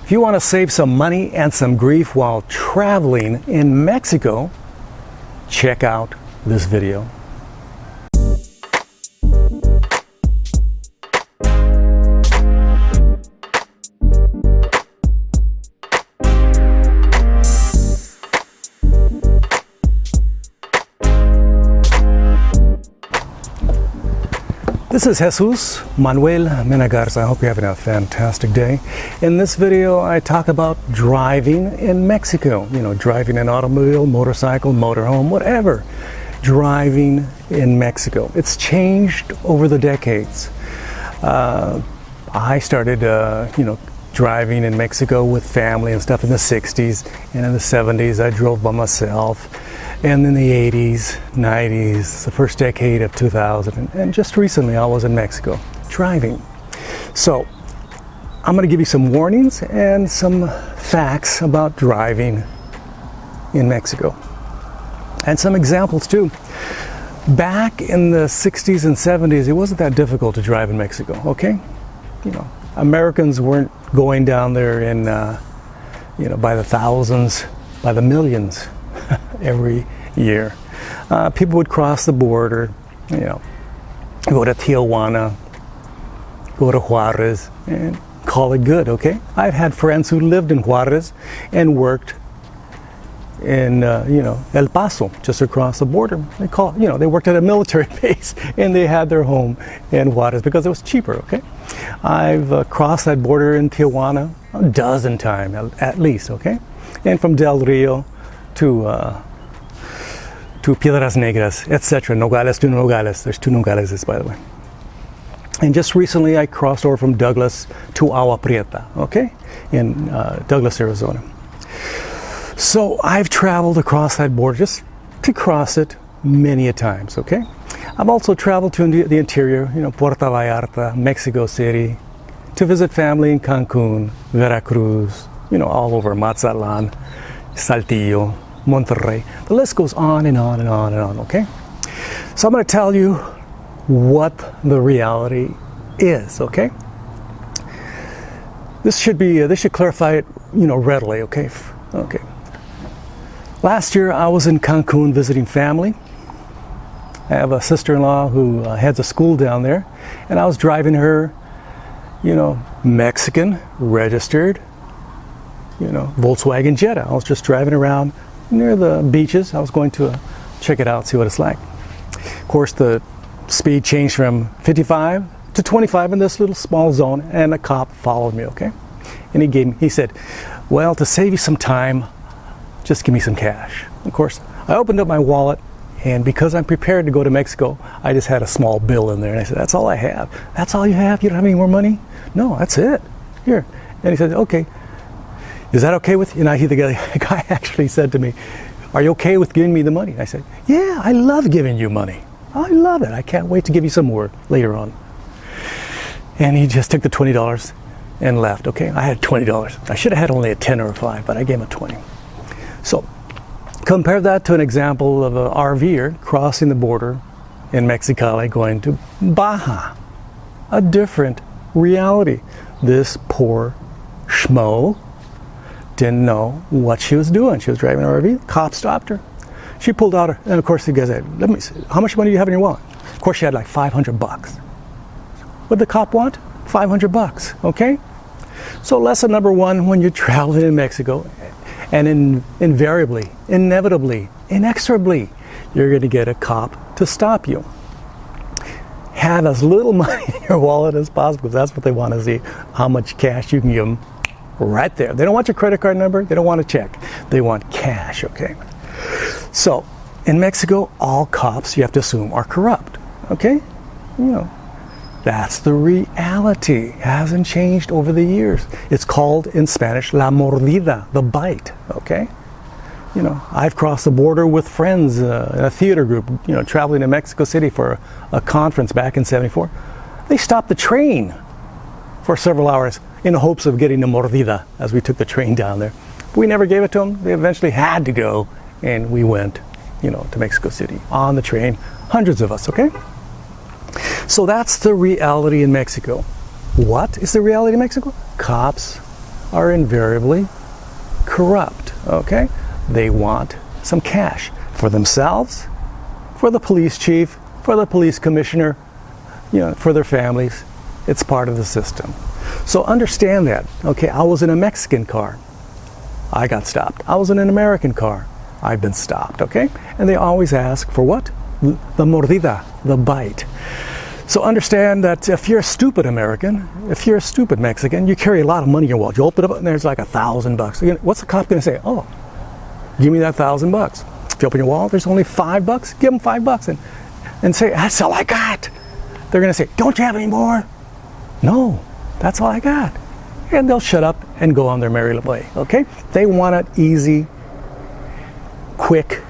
If you want to save some money and some grief while traveling in Mexico, check out this video. This is Jesus Manuel Menagarza. I hope you're having a fantastic day. In this video, I talk about driving in Mexico. You know, driving an automobile, motorcycle, motorhome, whatever. Driving in Mexico. It's changed over the decades. I started, driving in Mexico with family and stuff in the 60s, and in the 70s I drove by myself. And in the 80s, 90s, the first decade of 2000, and just recently I was in Mexico driving. So I'm going to give you some warnings and some facts about driving in Mexico. And some examples too. Back in the 60s and 70s, it wasn't that difficult to drive in Mexico, okay? You know, Americans weren't going down there in, by the thousands, by the millions. Every year. People would cross the border, go to Tijuana, go to Juarez, and call it good, okay? I've had friends who lived in Juarez and worked in, El Paso, just across the border. They worked at a military base and they had their home in Juarez because it was cheaper, okay? I've crossed that border in Tijuana a dozen times, at least, okay? And from Del Rio to Piedras Negras, etc. Nogales to Nogales. There's two Nogaleses, by the way. And just recently I crossed over from Douglas to Agua Prieta, okay? In Douglas, Arizona. So I've traveled across that border just to cross it many a times, okay? I've also traveled to the interior, Puerto Vallarta, Mexico City, to visit family in Cancun, Veracruz, all over Mazatlan, Saltillo, Monterrey. The list goes on and on and on and on, okay? So I'm going to tell you what the reality is, okay? This should clarify it, readily, okay? Okay. Last year I was in Cancun visiting family. I have a sister-in-law who heads a school down there, and I was driving her, Mexican registered, Volkswagen Jetta. I was just driving around near the beaches. I was going to check it out, see what it's like. Of course, the speed changed from 55 to 25 in this little small zone, and a cop followed me, okay? And he said, well, to save you some time, just give me some cash. Of course, I opened up my wallet, and because I'm prepared to go to Mexico, I just had a small bill in there, and I said, that's all I have. That's all you have? You don't have any more money? No, that's it. Here. And he said, okay. Is that okay with you? And the guy actually said to me, are you okay with giving me the money? I said, yeah, I love giving you money. I love it. I can't wait to give you some more later on. And he just took the $20 and left, okay? I had $20. I should have had only a 10 or a 5, but I gave him a 20. So compare that to an example of an RVer crossing the border in Mexicali going to Baja. A different reality. This poor schmo didn't know what she was doing. She was driving an RV. Cop stopped her. She pulled out her, and of course the guy said, let me see, how much money do you have in your wallet? Of course she had like $500. What did the cop want? $500, okay? So lesson number one when you're traveling in Mexico, and invariably, inevitably, inexorably, you're going to get a cop to stop you. Have as little money in your wallet as possible, because that's what they want to see, how much cash you can give them right there. They don't want your credit card number. They don't want a check. They want cash, okay? So, in Mexico, all cops, you have to assume, are corrupt, okay? That's the reality. It hasn't changed over the years. It's called, in Spanish, la mordida, the bite, okay? I've crossed the border with friends in a theater group, traveling to Mexico City for a conference back in '74. They stopped the train for several hours in hopes of getting the mordida as we took the train down there. We never gave it to them. They eventually had to go, and we went, to Mexico City on the train. Hundreds of us, okay? So that's the reality in Mexico. What is the reality in Mexico? Cops are invariably corrupt, okay? They want some cash for themselves, for the police chief, for the police commissioner, for their families. It's part of the system. So understand that, okay? I was in a Mexican car. I got stopped. I was in an American car. I've been stopped, okay? And they always ask for what? The mordida, the bite. So understand that if you're a stupid American, if you're a stupid Mexican, you carry a lot of money in your wallet. You open it up and there's like $1,000. What's the cop gonna say? Oh, give me that $1,000. If you open your wallet, there's only $5. Give them $5 and say, that's all I got. They're gonna say, don't you have any more? No, that's all I got. And they'll shut up and go on their merry way, okay? They want it easy, quick,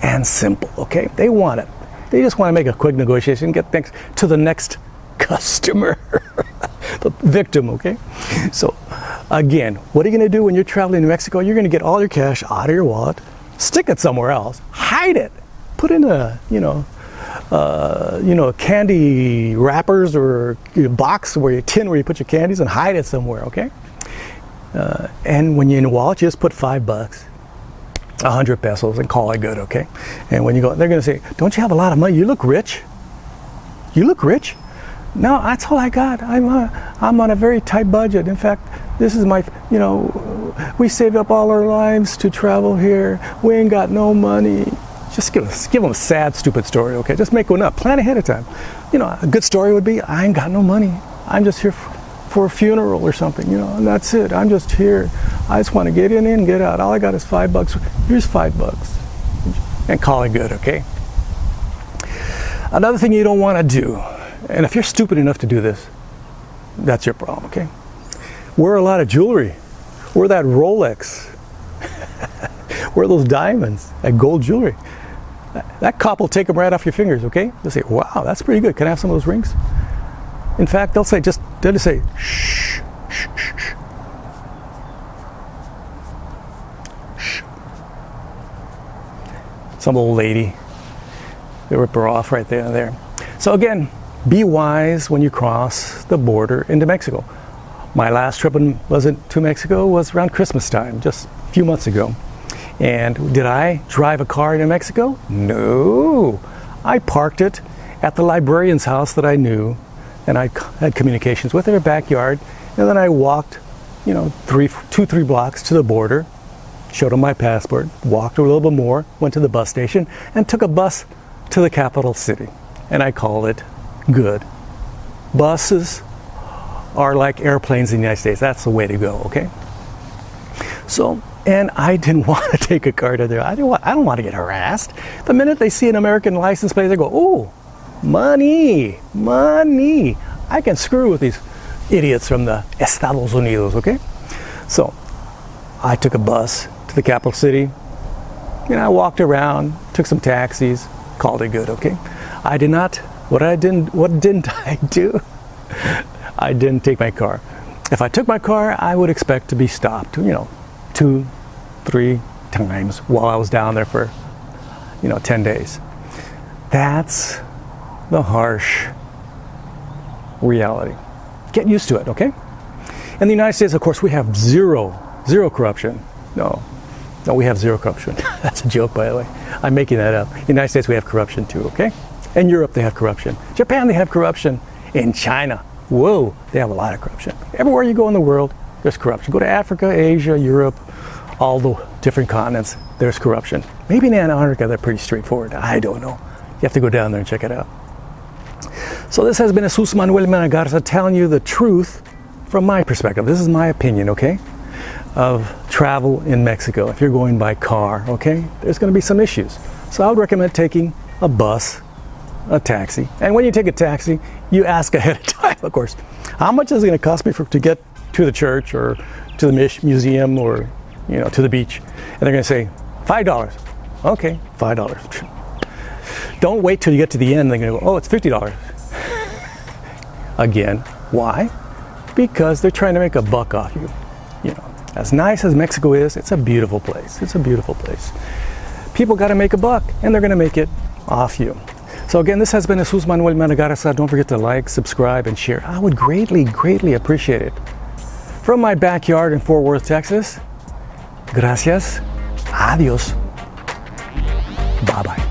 and simple, okay? They want it. They just want to make a quick negotiation, get things to the next customer, the victim, okay? So, again, what are you going to do when you're traveling to Mexico? You're going to get all your cash out of your wallet, stick it somewhere else, hide it, put in a, candy wrappers or box where you put your candies and hide it somewhere, okay? And when you're in the wallet, you just put $5. 100 pesos and call it good, okay? And when you go, they're going to say, don't you have a lot of money? You look rich. You look rich. No, that's all I got. I'm on a very tight budget. In fact, this is my, we saved up all our lives to travel here. We ain't got no money. Just give them a sad, stupid story, okay? Just make one up. Plan ahead of time. A good story would be, I ain't got no money. I'm just here for a funeral or something, and that's it. I'm just here. I just want to get in and get out. All I got is $5. Here's $5. And call it good, okay? Another thing you don't want to do, and if you're stupid enough to do this, that's your problem, okay? Wear a lot of jewelry. Wear that Rolex. Wear those diamonds, that gold jewelry. That cop will take them right off your fingers, okay? They'll say, wow, that's pretty good. Can I have some of those rings? In fact, they'll just say, shh, shh, shh, shh. Shh. Some old lady, they rip her off right there and there. So again, be wise when you cross the border into Mexico. My last trip to Mexico was around Christmas time, just a few months ago. And did I drive a car into Mexico? No. I parked it at the librarian's house that I knew, and I had communications with, in her backyard, and then I walked, 2-3 blocks to the border, showed them my passport, walked a little bit more, went to the bus station, and took a bus to the capital city. And I called it good. Buses are like airplanes in the United States. That's the way to go, okay? So, and I didn't want to take a car to there. I don't want to get harassed. The minute they see an American license plate, they go, oh, money, money. I can screw with these idiots from the Estados Unidos, okay? So I took a bus to the capital city. I walked around, took some taxis, called it good, okay? What didn't I do? I didn't take my car. If I took my car, I would expect to be stopped, 2-3 times while I was down there for, 10 days. That's the harsh reality. Get used to it, okay? In the United States, of course, we have zero corruption. No, we have zero corruption. That's a joke, by the way. I'm making that up. In the United States, we have corruption too, okay? In Europe, they have corruption. Japan, they have corruption. In China, whoa, they have a lot of corruption. Everywhere you go in the world, there's corruption. Go to Africa, Asia, Europe, all the different continents, there's corruption. Maybe in Antarctica, they're pretty straightforward. I don't know. You have to go down there and check it out. So this has been Jesus Manuel Managarza telling you the truth from my perspective. This is my opinion, okay, of travel in Mexico. If you're going by car, okay, there's going to be some issues. So I would recommend taking a bus, a taxi. And when you take a taxi, you ask ahead of time, of course, how much is it going to cost me to get to the church or to the museum or, to the beach? And they're going to say, $5. Okay, $5. Don't wait till you get to the end. They're going to go, oh, it's $50. Again, why? Because they're trying to make a buck off you. As nice as Mexico is, it's a beautiful place. It's a beautiful place. People got to make a buck, and they're going to make it off you. So again, this has been Jesus Manuel Managarza. Don't forget to like, subscribe, and share. I would greatly, greatly appreciate it. from my backyard in Fort Worth, Texas. Gracias. Adios. Bye-bye.